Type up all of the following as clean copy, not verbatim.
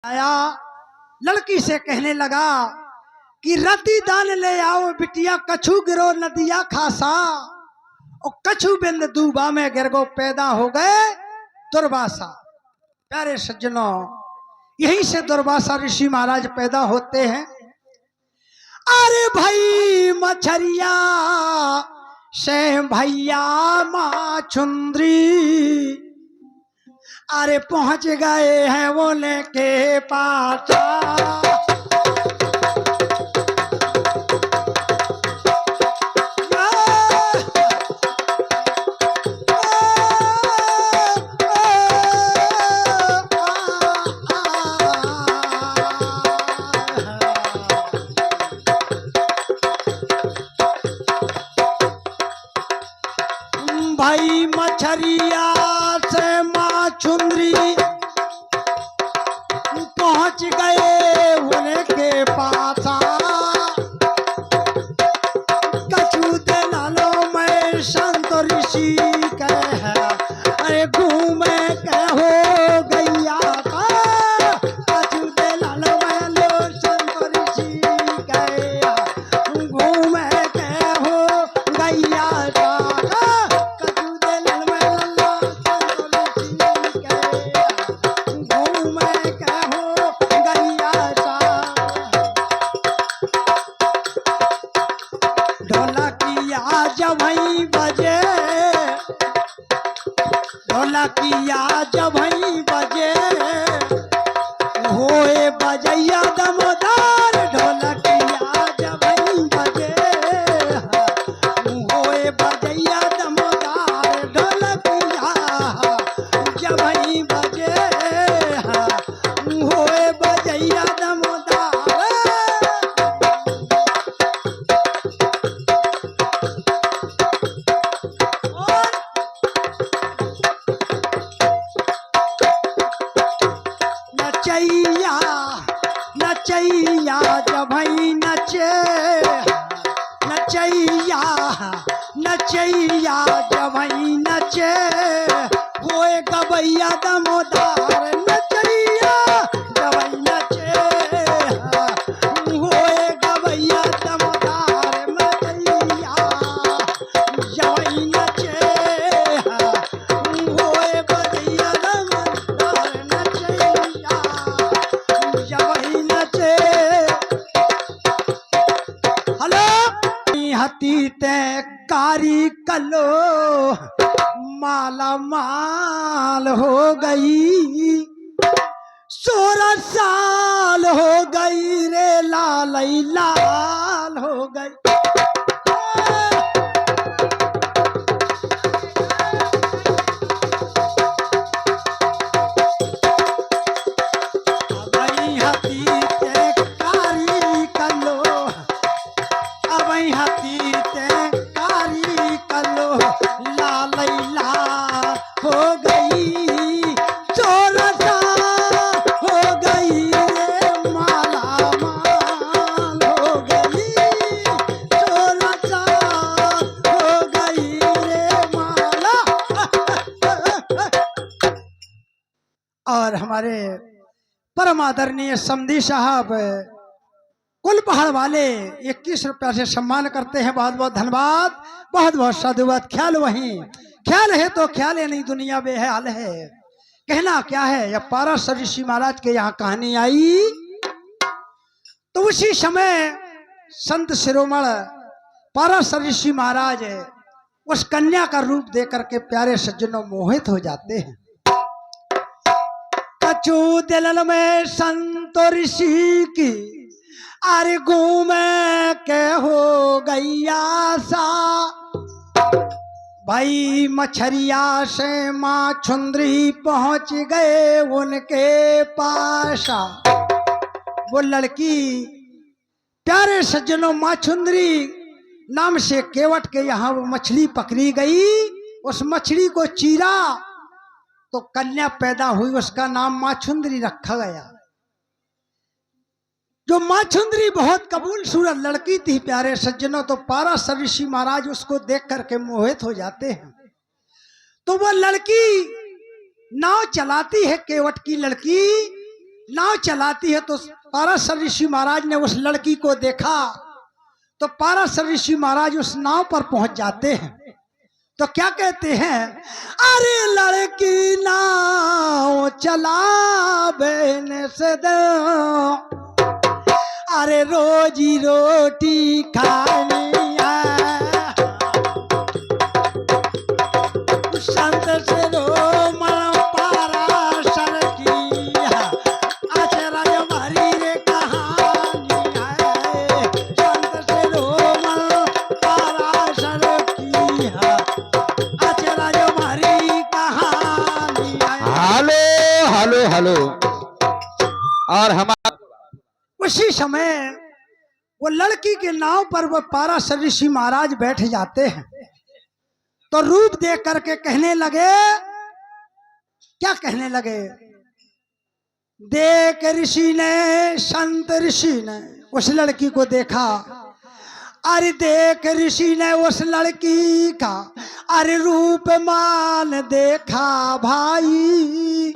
आया, लड़की से कहने लगा कि रति दान ले आओ बिटिया, कछु गिरो नदिया खासा। और कछु बिंद दूबा में गिर गो, पैदा हो गए दुर्वासा। प्यारे सज्जनों, यहीं से दुर्वासा ऋषि महाराज पैदा होते हैं। अरे भाई मछरिया से भैया माँ चुंदरी, अरे पहुंच गए हैं वो लेके पाचा। भाई मछरिया से माँ चुंदरी पहुंच गए उनके पासा। कछु दिलालो में संत ऋषि कह, अरे घूमे कहो गैया का। कछु दिलालो में लो संत ऋषि कह, घूमे कहो गैया का। ढोलकिया जब ही बजे होए बजैया दमोदार। ढोलकिया जब ही बजे होए बजैया दमोदार। ढोलकिया जब ही बजे होए बजैया दमोदार। नचैया जब ही नचे, नचैया नचैया जब ही नचे होए गवैया दमोदार। नचैया जब ही नचे होए गवैया दमोदार। नचैया जब ही नचे होए गवैया दमोदार। नचैया जब ही नचे। हेलो हती ते कारी कलो माला माल हो गई। 16 साल हो गई रे लाल लाल हो गई। और हमारे परम आदरणीय समधी साहब कुल पहाड़ वाले 21 रुपया से सम्मान करते हैं। बहुत बहुत धन्यवाद, बहुत बहुत साधुवाद। ख्याल वहीं ख्याल है तो ख्याल है, नहीं दुनिया बेहाल है। कहना क्या है, जब पाराशर ऋषि महाराज के यहाँ कहानी आई तो उसी समय संत शिरोमण पाराशर ऋषि महाराज उस कन्या का रूप देकर के प्यारे सज्जनों मोहित हो जाते हैं। कछु दिल में संत ऋषि की, अरे घूमे के हो गैया सा। भाई मछरिया से माँ चुंदरी पहुंच गए उनके पासा। वो लड़की प्यारे सज्जनों माँ चुंदरी नाम से केवट के यहाँ वो मछली पकड़ी गई। उस मछली को चीरा तो कन्या पैदा हुई, उसका नाम माँ चुंदरी रखा गया। जो माँ चुंदरी बहुत कबूल सूरत लड़की थी प्यारे सज्जनों, तो पाराशर ऋषि महाराज उसको देख करके मोहित हो जाते हैं। तो वो लड़की नाव चलाती है, केवट की लड़की नाव चलाती है तो पाराशर ऋषि महाराज ने उस लड़की को देखा। तो पाराशर ऋषि महाराज उस नाव पर पहुंच जाते हैं तो क्या कहते हैं, अरे लड़की नाव चलावे से दो, अरे रोजी रोटी खानी है, संत से रो मन पाराशर की आचरज भरी रे कहानी है, संत से रो मन पाराशर की आचरज भरी कहानी है। Hello hello hello. और हमारा उसी समय वो लड़की के नाव पर वो पाराशर ऋषि महाराज बैठ जाते हैं तो रूप देख करके कहने लगे, क्या कहने लगे, देख ऋषि ने, संत ऋषि ने उस लड़की को देखा, अरे देख ऋषि ने उस लड़की का अरे रूप मान देखा भाई,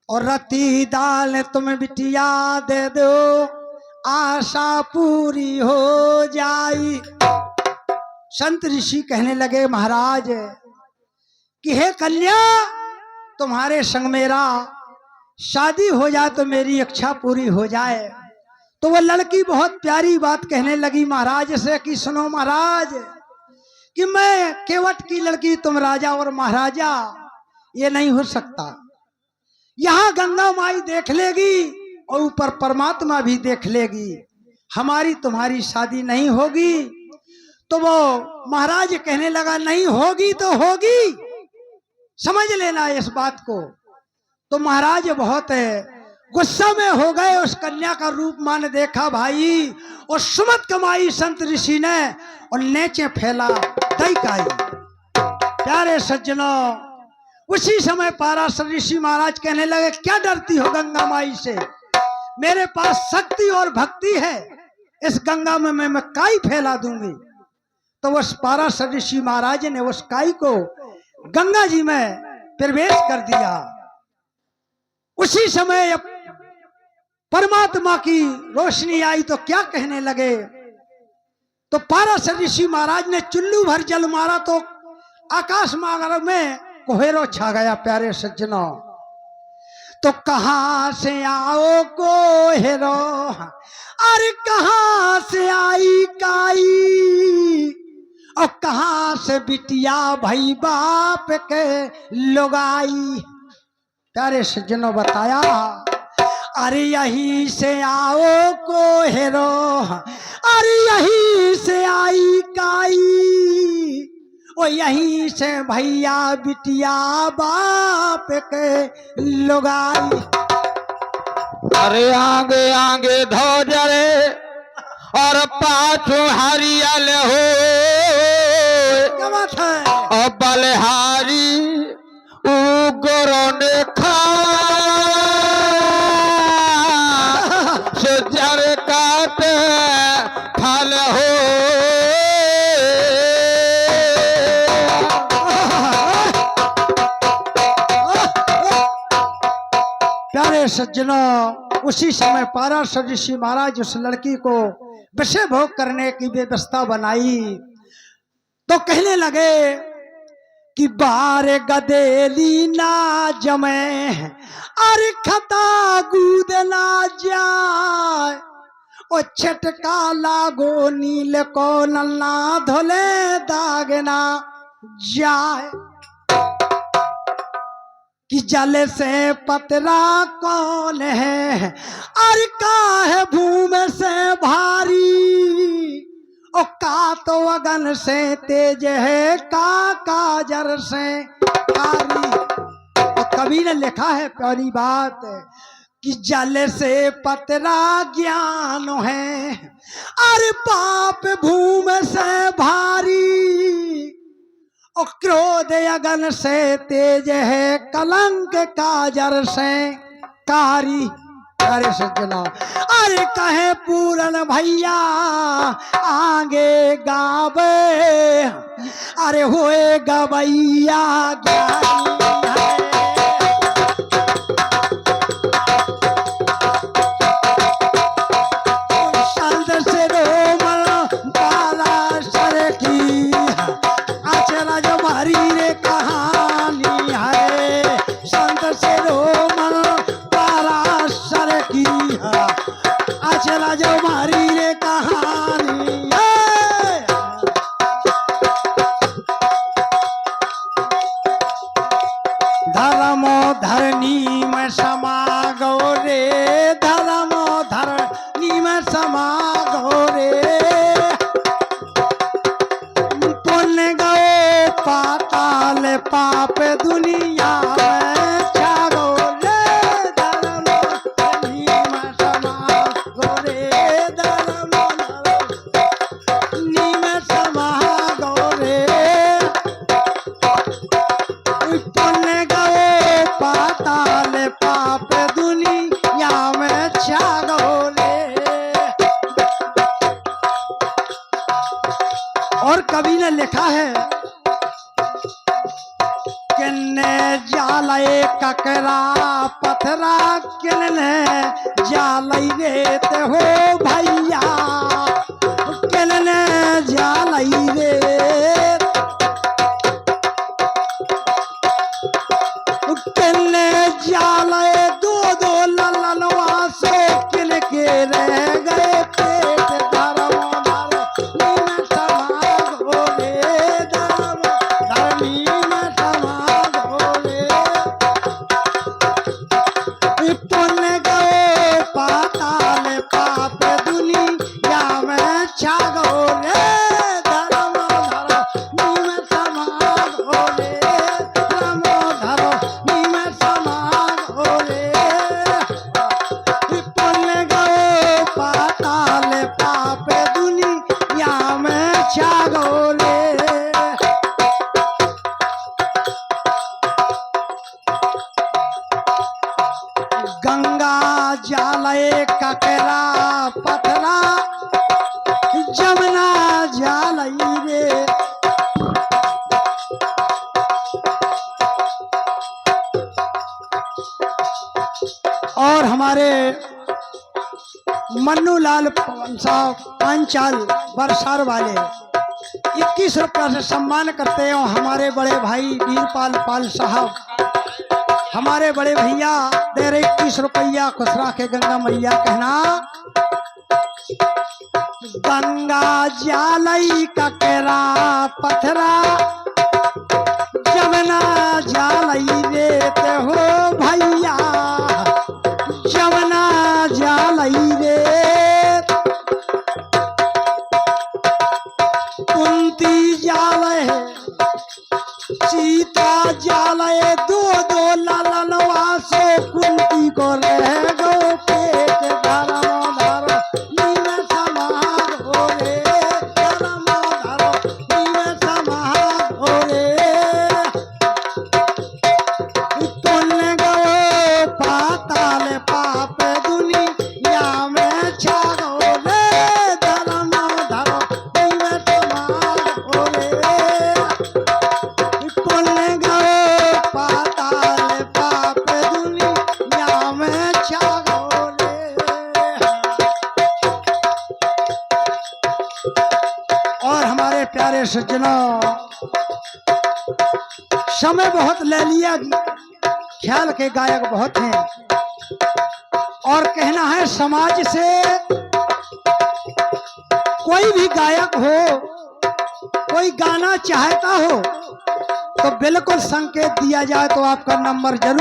और रति दाल तुम बिटिया दे दो आशा पूरी हो जाई। संत ऋषि कहने लगे, महाराज कि हे कन्या, तुम्हारे संग मेरा शादी हो जाए तो मेरी इच्छा पूरी हो जाए। तो वो लड़की बहुत प्यारी बात कहने लगी महाराज से कि सुनो महाराज, कि मैं केवट की लड़की, तुम राजा और महाराजा, ये नहीं हो सकता। यहाँ गंगा माई देख लेगी और ऊपर परमात्मा भी देख लेगी, हमारी तुम्हारी शादी नहीं होगी। तो वो महाराज कहने लगा, नहीं होगी तो होगी, समझ लेना इस बात को। तो महाराज बहुत गुस्सा में हो गए, उस कन्या का रूप मान देखा भाई, और सुमत कमाई संत ऋषि ने और नेचे फैला दई काई। प्यारे सज्जनों, उसी समय पाराशर ऋषि महाराज कहने लगे, क्या डरती हो गंगा माई से, मेरे पास शक्ति और भक्ति है, इस गंगा में मैं काई फैला दूंगी। तो उस पाराशर ऋषि महाराज ने उस काई को गंगा जी में प्रवेश कर दिया। उसी समय परमात्मा की रोशनी आई तो क्या कहने लगे, तो पाराशर ऋषि महाराज ने चुल्लू भर जल मारा तो आकाश मार्ग में कोहरो छा गया। प्यारे सज्जनों, तो कहां से आओ कोहरो, अरे कहां से आई काई, और कहां से बिटिया भाई बाप के लोगाई। प्यारे सज्जनों बताया, अरे यहीं से आओ कोहरो, अरे यहीं से आई काई, ओ यहीं से भैया बिटिया बाप के लोगाई। अरे आगे आगे धोजरे और पाछू हरियल हो, क्या बात है, और बलहारी उगरो ने खा जर काटे फल हो। प्यारे सज्जनों, उसी समय पाराशर ऋषि महाराज उस लड़की को विषय भोग करने की व्यवस्था बनाई। तो कहने लगे कि बारे गदेली ना जमे, अरे खता गूद ना जाए, ओ छटका लागो नील को नल्ला धोले दाग ना जाए, कि जल से पतरा कौन है, अरे काहे भूम से भारी, ओ का तो अगन से तेज है, का काजर से कारी। तो कवि ने लिखा है प्यारी बात कि जल से पतरा ज्ञान है, अरे पाप भूम से भारी, और क्रोध अगन से तेज है, कलंक काजर से कारी। अरे सज्जना, अरे कहे पूरन भैया आगे गावे, अरे होए गवैया ज्ञानी है। चला जाओ मारी रे कहानी ए! धर्मो धरनी में समा गो रे धर्मो धरनी में समा गो रे पुण्य गो पाताल पाप दुनिया में छागो रे धर्मो धरनी में समा गो रे धर्मो धरनी में समा गो रे पुण्य गो पाताल पाप दुनिया में छागो रे। और कवि ने लिखा है किन्ने जालय ककरा पथरा किन्ने जालय रेत हो भैया किन्ने जालय रेत किन्ने जालय दो दो ललनवा से किनके रह गए पेट धर्म धरनी में समा गो रे धर्म धरनी में समा गो रे पुण्य गो पाताल पाप दुनिया में छा गो रे धर्म धरनी में समा गो रे धर्म धरनी में समा गो रे पुण्य गो पाताल पाप दुनिया में छा गो रे। गंगा जालय ककरा पथरा जमुना जालय रे और हमारे मन्नू लाल साहब पांचाल बरसार वाले 21 रुपया से सम्मान करते हैं। और हमारे बड़े भाई वीरपाल पाल साहब हमारे बड़े भैया दे रहे 21 रुपया खुश राखे गंगा मैया कहना गंगा जालई ककरा पथरा जमुना जालई रेत हो भैया जमुना जालई रेत कुंती जालय सीता जालय दो दो ललनवा से कुंती को रह गो पेट धर्म धरनी में समा गो रे धर्म धरनी में समा गो रे पुण्य गो पाताल पाप दुनिया में छा गो रे धर्म धरनी में समा गो रे पुण्य गो पाताल पाप दुनिया में छा गो रे। और हमारे प्यारे सज्जनों समय बहुत ले लिया ख्याल के गायक बहुत हैं और कहना है समाज से कोई भी गायक हो कोई गाना चाहता हो तो बिल्कुल संकेत दिया जाए तो आपका नंबर जरूर